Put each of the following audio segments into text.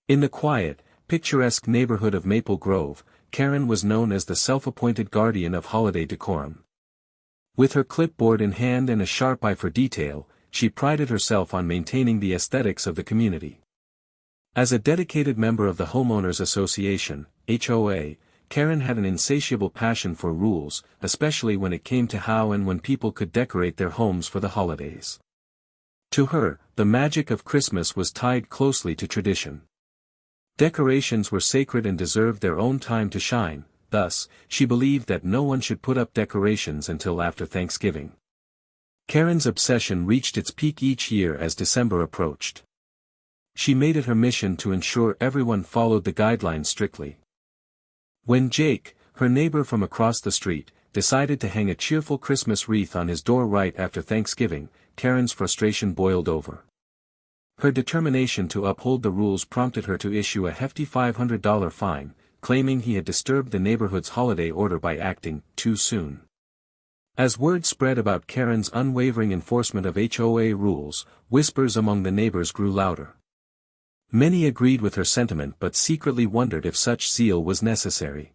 In the quiet, picturesque neighborhood of Maple Grove, Karen was known as the self-appointed guardian of holiday decorum. With her clipboard in hand and a sharp eye for detail, she prided herself on maintaining the aesthetics of the community. As a dedicated member of the Homeowners Association, HOA, Karen had an insatiable passion for rules, especially when it came to how and when people could decorate their homes for the holidays. To her, the magic of Christmas was tied closely to tradition. Decorations were sacred and deserved their own time to shine, thus, she believed that no one should put up decorations until after Thanksgiving. Karen's obsession reached its peak each year as December approached. She made it her mission to ensure everyone followed the guidelines strictly. When Jake, her neighbor from across the street, decided to hang a cheerful Christmas wreath on his door right after Thanksgiving, Karen's frustration boiled over. Her determination to uphold the rules prompted her to issue a hefty $500 fine, claiming he had disturbed the neighborhood's holiday order by acting too soon. As word spread about Karen's unwavering enforcement of HOA rules, whispers among the neighbors grew louder. Many agreed with her sentiment but secretly wondered if such zeal was necessary.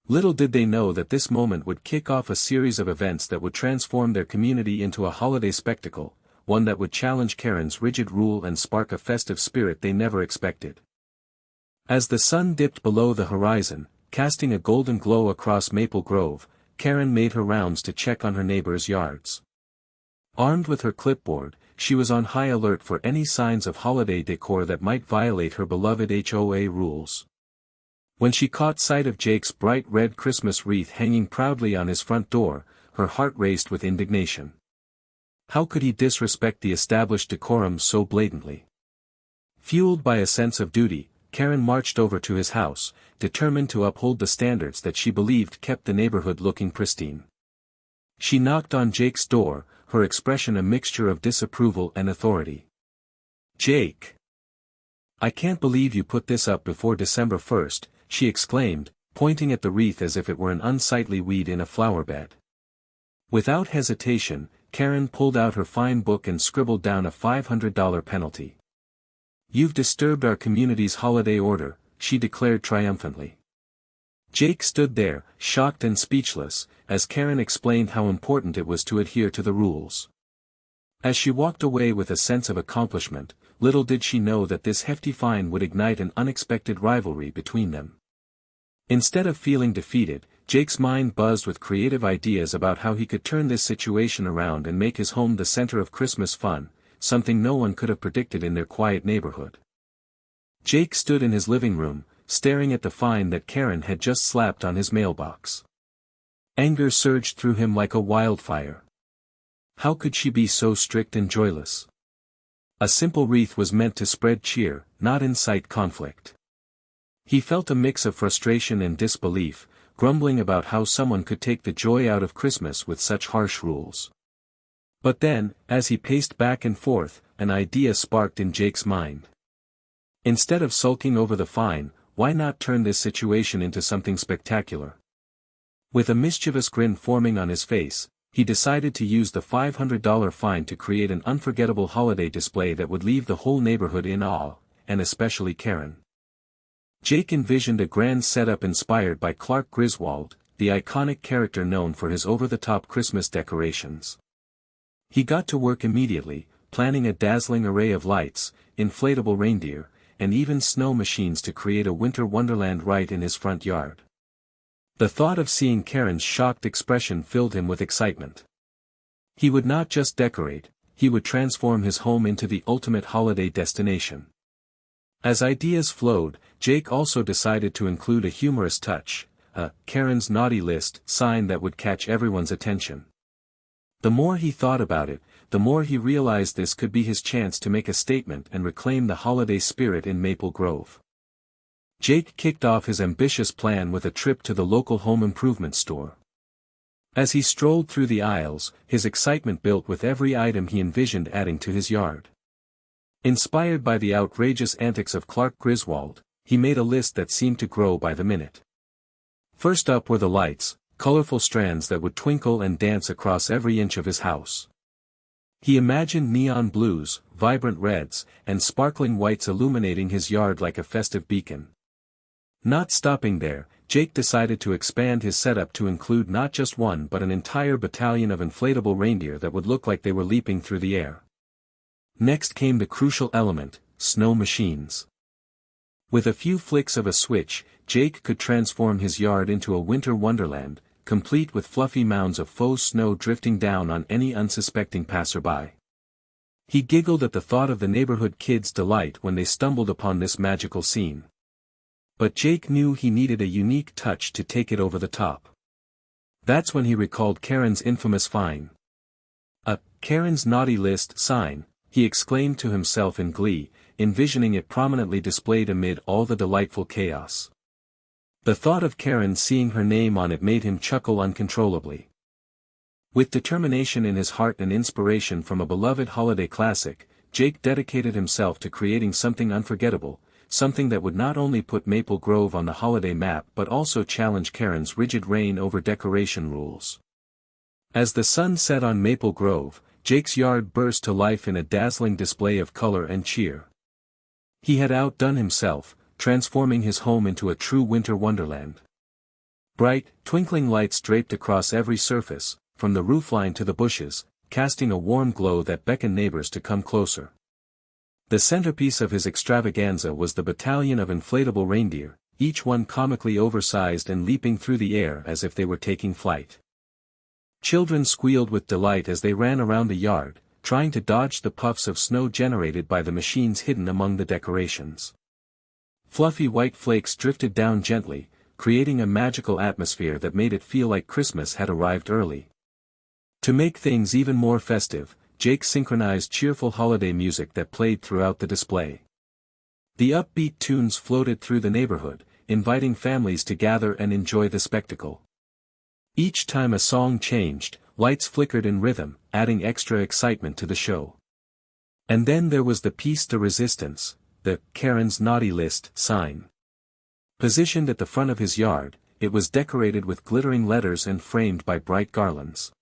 Little did they know that this moment would kick off a series of events that would transform their community into a holiday spectacle, one that would challenge Karen's rigid rule and spark a festive spirit they never expected. As the sun dipped below the horizon, casting a golden glow across Maple Grove, Karen made her rounds to check on her neighbors' yards. Armed with her clipboard, she was on high alert for any signs of holiday decor that might violate her beloved HOA rules. When she caught sight of Jake's bright red Christmas wreath hanging proudly on his front door, her heart raced with indignation. How could he disrespect the established decorum so blatantly? Fueled by a sense of duty, Karen marched over to his house, determined to uphold the standards that she believed kept the neighborhood looking pristine. She knocked on Jake's door, her expression a mixture of disapproval and authority. "Jake! I can't believe you put this up before December 1st, she exclaimed, pointing at the wreath as if it were an unsightly weed in a flower bed. Without hesitation, Karen pulled out her fine book and scribbled down a $500 penalty. "You've disturbed our community's holiday order," she declared triumphantly. Jake stood there, shocked and speechless, as Karen explained how important it was to adhere to the rules. As she walked away with a sense of accomplishment, little did she know that this hefty fine would ignite an unexpected rivalry between them. Instead of feeling defeated, Jake's mind buzzed with creative ideas about how he could turn this situation around and make his home the center of Christmas fun, something no one could have predicted in their quiet neighborhood. Jake stood in his living room, staring at the fine that Karen had just slapped on his mailbox. Anger surged through him like a wildfire. How could she be so strict and joyless? A simple wreath was meant to spread cheer, not incite conflict. He felt a mix of frustration and disbelief, grumbling about how someone could take the joy out of Christmas with such harsh rules. But then, as he paced back and forth, an idea sparked in Jake's mind. Instead of sulking over the fine, why not turn this situation into something spectacular? With a mischievous grin forming on his face, he decided to use the $500 fine to create an unforgettable holiday display that would leave the whole neighborhood in awe, and especially Karen. Jake envisioned a grand setup inspired by Clark Griswold, the iconic character known for his over-the-top Christmas decorations. He got to work immediately, planning a dazzling array of lights, inflatable reindeer, and even snow machines to create a winter wonderland right in his front yard. The thought of seeing Karen's shocked expression filled him with excitement. He would not just decorate, he would transform his home into the ultimate holiday destination. As ideas flowed, Jake also decided to include a humorous touch, a "Karen's Naughty List" sign that would catch everyone's attention. The more he thought about it, the more he realized this could be his chance to make a statement and reclaim the holiday spirit in Maple Grove. Jake kicked off his ambitious plan with a trip to the local home improvement store. As he strolled through the aisles, his excitement built with every item he envisioned adding to his yard. Inspired by the outrageous antics of Clark Griswold, he made a list that seemed to grow by the minute. First up were the lights, colorful strands that would twinkle and dance across every inch of his house. He imagined neon blues, vibrant reds, and sparkling whites illuminating his yard like a festive beacon. Not stopping there, Jake decided to expand his setup to include not just one but an entire battalion of inflatable reindeer that would look like they were leaping through the air. Next came the crucial element, snow machines. With a few flicks of a switch, Jake could transform his yard into a winter wonderland, complete with fluffy mounds of faux snow drifting down on any unsuspecting passerby. He giggled at the thought of the neighborhood kids' delight when they stumbled upon this magical scene. But Jake knew he needed a unique touch to take it over the top. That's when he recalled Karen's infamous find. A Karen's naughty list sign, he exclaimed to himself in glee, envisioning it prominently displayed amid all the delightful chaos. The thought of Karen seeing her name on it made him chuckle uncontrollably. With determination in his heart and inspiration from a beloved holiday classic, Jake dedicated himself to creating something unforgettable, something that would not only put Maple Grove on the holiday map but also challenge Karen's rigid reign over decoration rules. As the sun set on Maple Grove, Jake's yard burst to life in a dazzling display of color and cheer. He had outdone himself, transforming his home into a true winter wonderland. Bright, twinkling lights draped across every surface, from the roofline to the bushes, casting a warm glow that beckoned neighbors to come closer. The centerpiece of his extravaganza was the battalion of inflatable reindeer, each one comically oversized and leaping through the air as if they were taking flight. Children squealed with delight as they ran around the yard, trying to dodge the puffs of snow generated by the machines hidden among the decorations. Fluffy white flakes drifted down gently, creating a magical atmosphere that made it feel like Christmas had arrived early. To make things even more festive, Jake synchronized cheerful holiday music that played throughout the display. The upbeat tunes floated through the neighborhood, inviting families to gather and enjoy the spectacle. Each time a song changed, lights flickered in rhythm, adding extra excitement to the show. And then there was the piece de resistance, the Karen's naughty list sign. Positioned at the front of his yard, it was decorated with glittering letters and framed by bright garlands.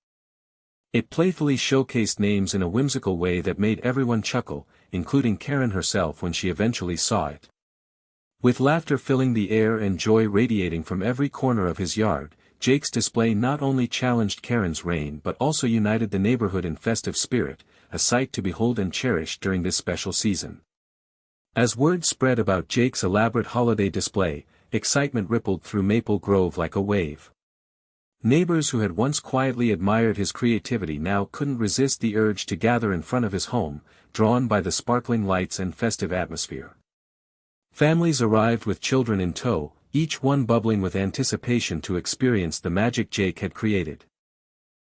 It playfully showcased names in a whimsical way that made everyone chuckle, including Karen herself when she eventually saw it. With laughter filling the air and joy radiating from every corner of his yard, Jake's display not only challenged Karen's reign but also united the neighborhood in festive spirit, a sight to behold and cherish during this special season. As word spread about Jake's elaborate holiday display, excitement rippled through Maple Grove like a wave. Neighbors who had once quietly admired his creativity now couldn't resist the urge to gather in front of his home, drawn by the sparkling lights and festive atmosphere. Families arrived with children in tow, each one bubbling with anticipation to experience the magic Jake had created.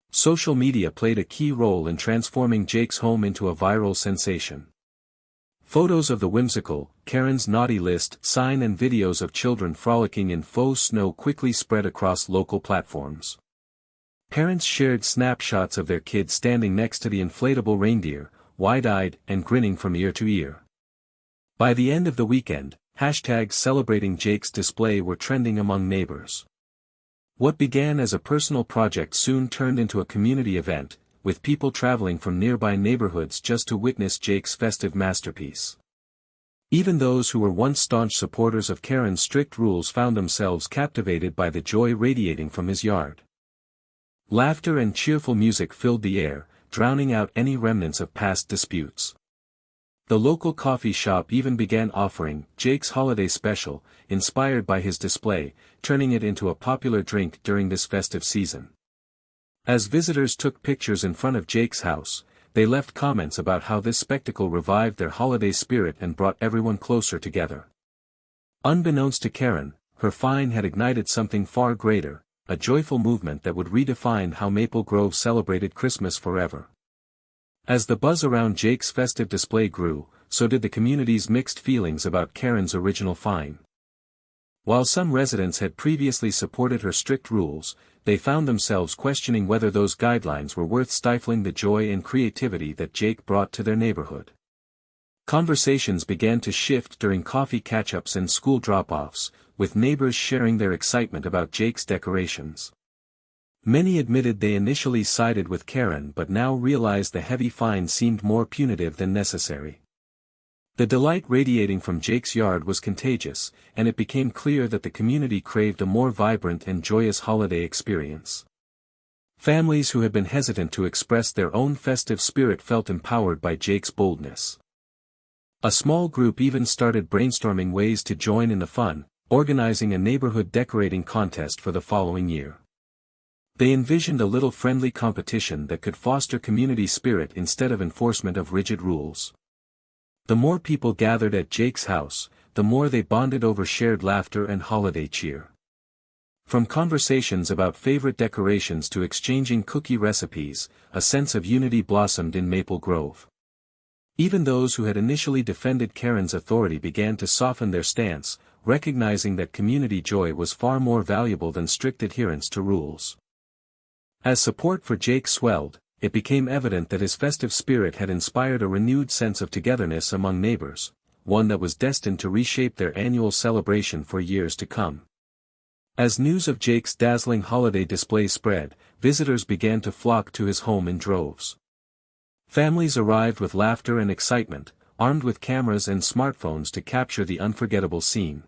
Social media played a key role in transforming Jake's home into a viral sensation. Photos of the whimsical, Karen's naughty list sign and videos of children frolicking in faux snow quickly spread across local platforms. Parents shared snapshots of their kids standing next to the inflatable reindeer, wide-eyed and grinning from ear to ear. By the end of the weekend, hashtags celebrating Jake's display were trending among neighbors. What began as a personal project soon turned into a community event, with people traveling from nearby neighborhoods just to witness Jake's festive masterpiece. Even those who were once staunch supporters of Karen's strict rules found themselves captivated by the joy radiating from his yard. Laughter and cheerful music filled the air, drowning out any remnants of past disputes. The local coffee shop even began offering Jake's Holiday Special, inspired by his display, turning it into a popular drink during this festive season. As visitors took pictures in front of Jake's house, they left comments about how this spectacle revived their holiday spirit and brought everyone closer together. Unbeknownst to Karen, her find had ignited something far greater, a joyful movement that would redefine how Maple Grove celebrated Christmas forever. As the buzz around Jake's festive display grew, so did the community's mixed feelings about Karen's original find. While some residents had previously supported her strict rules, they found themselves questioning whether those guidelines were worth stifling the joy and creativity that Jake brought to their neighborhood. Conversations began to shift during coffee catch-ups and school drop-offs, with neighbors sharing their excitement about Jake's decorations. Many admitted they initially sided with Karen but now realized the heavy fine seemed more punitive than necessary. The delight radiating from Jake's yard was contagious, and it became clear that the community craved a more vibrant and joyous holiday experience. Families who had been hesitant to express their own festive spirit felt empowered by Jake's boldness. A small group even started brainstorming ways to join in the fun, organizing a neighborhood decorating contest for the following year. They envisioned a little friendly competition that could foster community spirit instead of enforcement of rigid rules. The more people gathered at Jake's house, the more they bonded over shared laughter and holiday cheer. From conversations about favorite decorations to exchanging cookie recipes, a sense of unity blossomed in Maple Grove. Even those who had initially defended Karen's authority began to soften their stance, recognizing that community joy was far more valuable than strict adherence to rules. As support for Jake swelled, it became evident that his festive spirit had inspired a renewed sense of togetherness among neighbors, one that was destined to reshape their annual celebration for years to come. As news of Jake's dazzling holiday display spread, visitors began to flock to his home in droves. Families arrived with laughter and excitement, armed with cameras and smartphones to capture the unforgettable scene.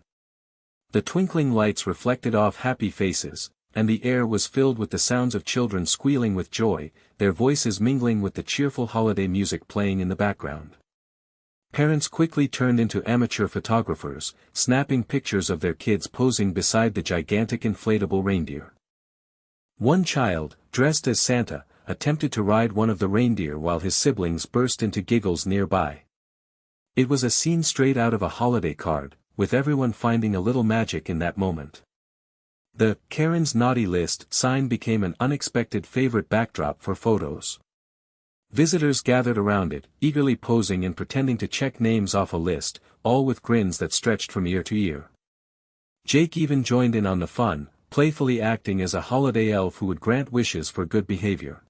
The twinkling lights reflected off happy faces, and the air was filled with the sounds of children squealing with joy, their voices mingling with the cheerful holiday music playing in the background. Parents quickly turned into amateur photographers, snapping pictures of their kids posing beside the gigantic inflatable reindeer. One child, dressed as Santa, attempted to ride one of the reindeer while his siblings burst into giggles nearby. It was a scene straight out of a holiday card, with everyone finding a little magic in that moment. The Karen's Naughty List sign became an unexpected favorite backdrop for photos. Visitors gathered around it, eagerly posing and pretending to check names off a list, all with grins that stretched from ear to ear. Jake even joined in on the fun, playfully acting as a holiday elf who would grant wishes for good behavior.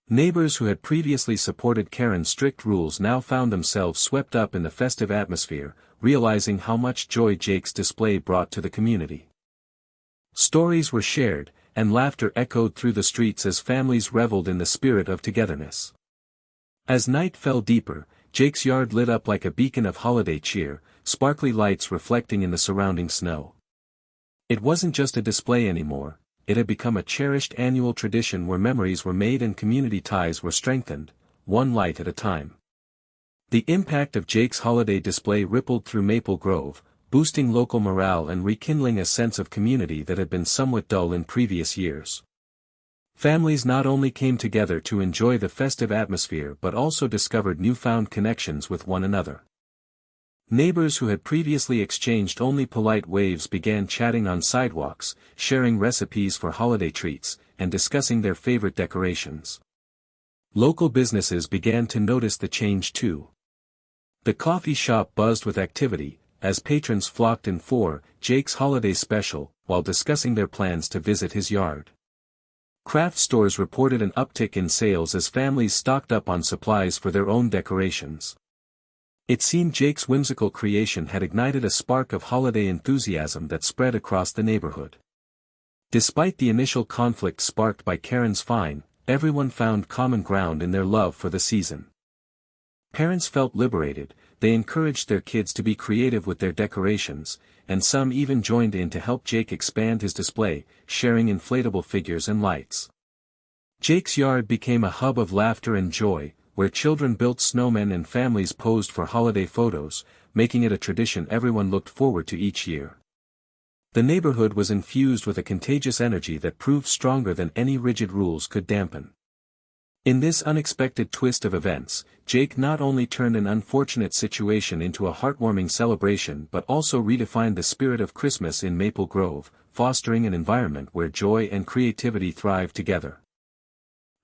Neighbors who had previously supported Karen's strict rules now found themselves swept up in the festive atmosphere, realizing how much joy Jake's display brought to the community. Stories were shared, and laughter echoed through the streets as families reveled in the spirit of togetherness. As night fell deeper, Jake's yard lit up like a beacon of holiday cheer, sparkly lights reflecting in the surrounding snow. It wasn't just a display anymore, it had become a cherished annual tradition where memories were made and community ties were strengthened, one light at a time. The impact of Jake's holiday display rippled through Maple Grove, boosting local morale and rekindling a sense of community that had been somewhat dull in previous years. Families not only came together to enjoy the festive atmosphere but also discovered newfound connections with one another. Neighbors who had previously exchanged only polite waves began chatting on sidewalks, sharing recipes for holiday treats, and discussing their favorite decorations. Local businesses began to notice the change too. The coffee shop buzzed with activity, as patrons flocked in for Jake's holiday special, while discussing their plans to visit his yard. Craft stores reported an uptick in sales as families stocked up on supplies for their own decorations. It seemed Jake's whimsical creation had ignited a spark of holiday enthusiasm that spread across the neighborhood. Despite the initial conflict sparked by Karen's fine, everyone found common ground in their love for the season. Parents felt liberated, they encouraged their kids to be creative with their decorations, and some even joined in to help Jake expand his display, sharing inflatable figures and lights. Jake's yard became a hub of laughter and joy, where children built snowmen and families posed for holiday photos, making it a tradition everyone looked forward to each year. The neighborhood was infused with a contagious energy that proved stronger than any rigid rules could dampen. In this unexpected twist of events, Jake not only turned an unfortunate situation into a heartwarming celebration but also redefined the spirit of Christmas in Maple Grove, fostering an environment where joy and creativity thrived together.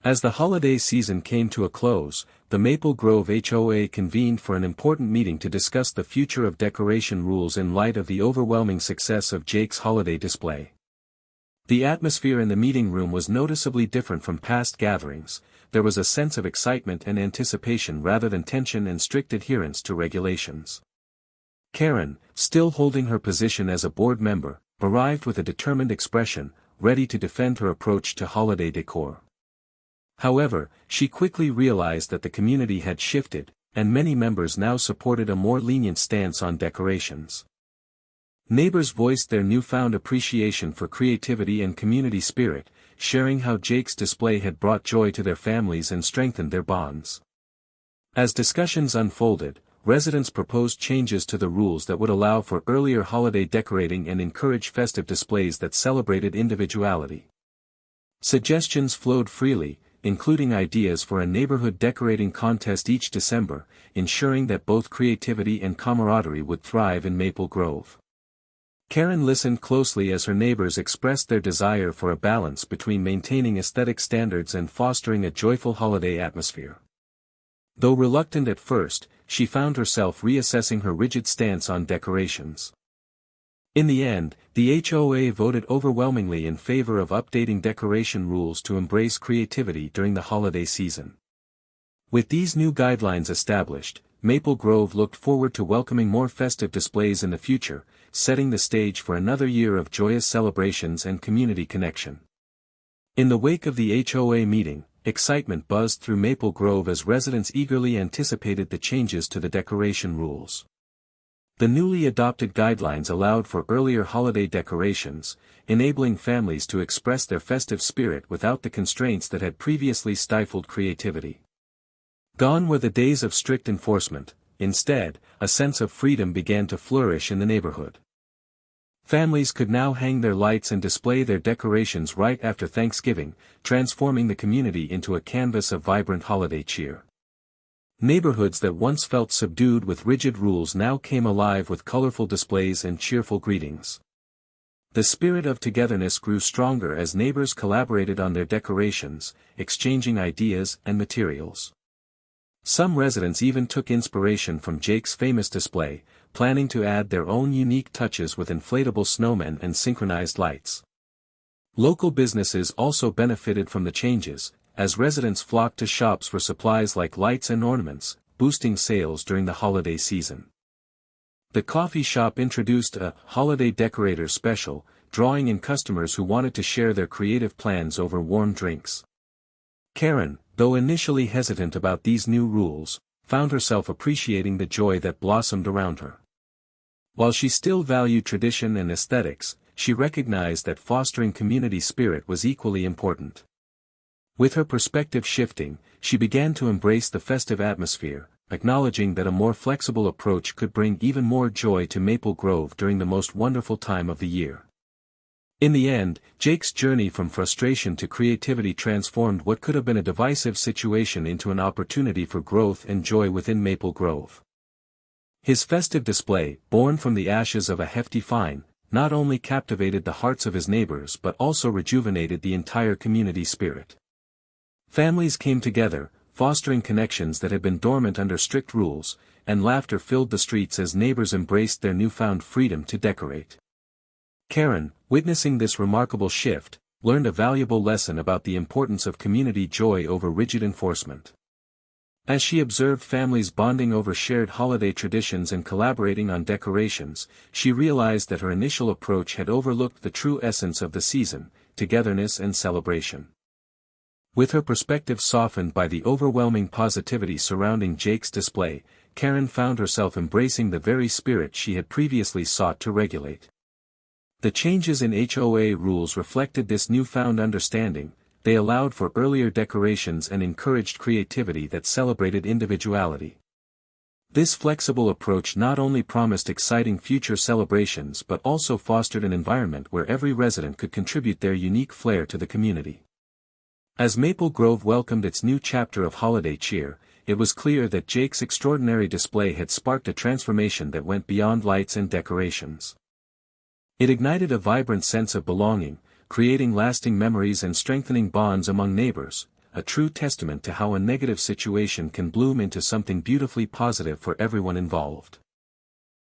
As the holiday season came to a close, the Maple Grove HOA convened for an important meeting to discuss the future of decoration rules in light of the overwhelming success of Jake's holiday display. The atmosphere in the meeting room was noticeably different from past gatherings. There was a sense of excitement and anticipation rather than tension and strict adherence to regulations. Karen, still holding her position as a board member, arrived with a determined expression, ready to defend her approach to holiday decor. However, she quickly realized that the community had shifted, and many members now supported a more lenient stance on decorations. Neighbors voiced their newfound appreciation for creativity and community spirit, sharing how Jake's display had brought joy to their families and strengthened their bonds. As discussions unfolded, residents proposed changes to the rules that would allow for earlier holiday decorating and encourage festive displays that celebrated individuality. Suggestions flowed freely, including ideas for a neighborhood decorating contest each December, ensuring that both creativity and camaraderie would thrive in Maple Grove. Karen listened closely as her neighbors expressed their desire for a balance between maintaining aesthetic standards and fostering a joyful holiday atmosphere. Though reluctant at first, she found herself reassessing her rigid stance on decorations. In the end, the HOA voted overwhelmingly in favor of updating decoration rules to embrace creativity during the holiday season. With these new guidelines established, Maple Grove looked forward to welcoming more festive displays in the future, setting the stage for another year of joyous celebrations and community connection. In the wake of the HOA meeting, excitement buzzed through Maple Grove as residents eagerly anticipated the changes to the decoration rules. The newly adopted guidelines allowed for earlier holiday decorations, enabling families to express their festive spirit without the constraints that had previously stifled creativity. Gone were the days of strict enforcement. Instead, a sense of freedom began to flourish in the neighborhood. Families could now hang their lights and display their decorations right after Thanksgiving, transforming the community into a canvas of vibrant holiday cheer. Neighborhoods that once felt subdued with rigid rules now came alive with colorful displays and cheerful greetings. The spirit of togetherness grew stronger as neighbors collaborated on their decorations, exchanging ideas and materials. Some residents even took inspiration from Jake's famous display, planning to add their own unique touches with inflatable snowmen and synchronized lights. Local businesses also benefited from the changes, as residents flocked to shops for supplies like lights and ornaments, boosting sales during the holiday season. The coffee shop introduced a holiday decorator special, drawing in customers who wanted to share their creative plans over warm drinks. Karen, though initially hesitant about these new rules, found herself appreciating the joy that blossomed around her. While she still valued tradition and aesthetics, she recognized that fostering community spirit was equally important. With her perspective shifting, she began to embrace the festive atmosphere, acknowledging that a more flexible approach could bring even more joy to Maple Grove during the most wonderful time of the year. In the end, Jake's journey from frustration to creativity transformed what could have been a divisive situation into an opportunity for growth and joy within Maple Grove. His festive display, born from the ashes of a hefty fine, not only captivated the hearts of his neighbors but also rejuvenated the entire community spirit. Families came together, fostering connections that had been dormant under strict rules, and laughter filled the streets as neighbors embraced their newfound freedom to decorate. Karen, witnessing this remarkable shift, learned a valuable lesson about the importance of community joy over rigid enforcement. As she observed families bonding over shared holiday traditions and collaborating on decorations, she realized that her initial approach had overlooked the true essence of the season, togetherness and celebration. With her perspective softened by the overwhelming positivity surrounding Jake's display, Karen found herself embracing the very spirit she had previously sought to regulate. The changes in HOA rules reflected this newfound understanding. They allowed for earlier decorations and encouraged creativity that celebrated individuality. This flexible approach not only promised exciting future celebrations but also fostered an environment where every resident could contribute their unique flair to the community. As Maple Grove welcomed its new chapter of holiday cheer, it was clear that Jake's extraordinary display had sparked a transformation that went beyond lights and decorations. It ignited a vibrant sense of belonging, creating lasting memories and strengthening bonds among neighbors, a true testament to how a negative situation can bloom into something beautifully positive for everyone involved.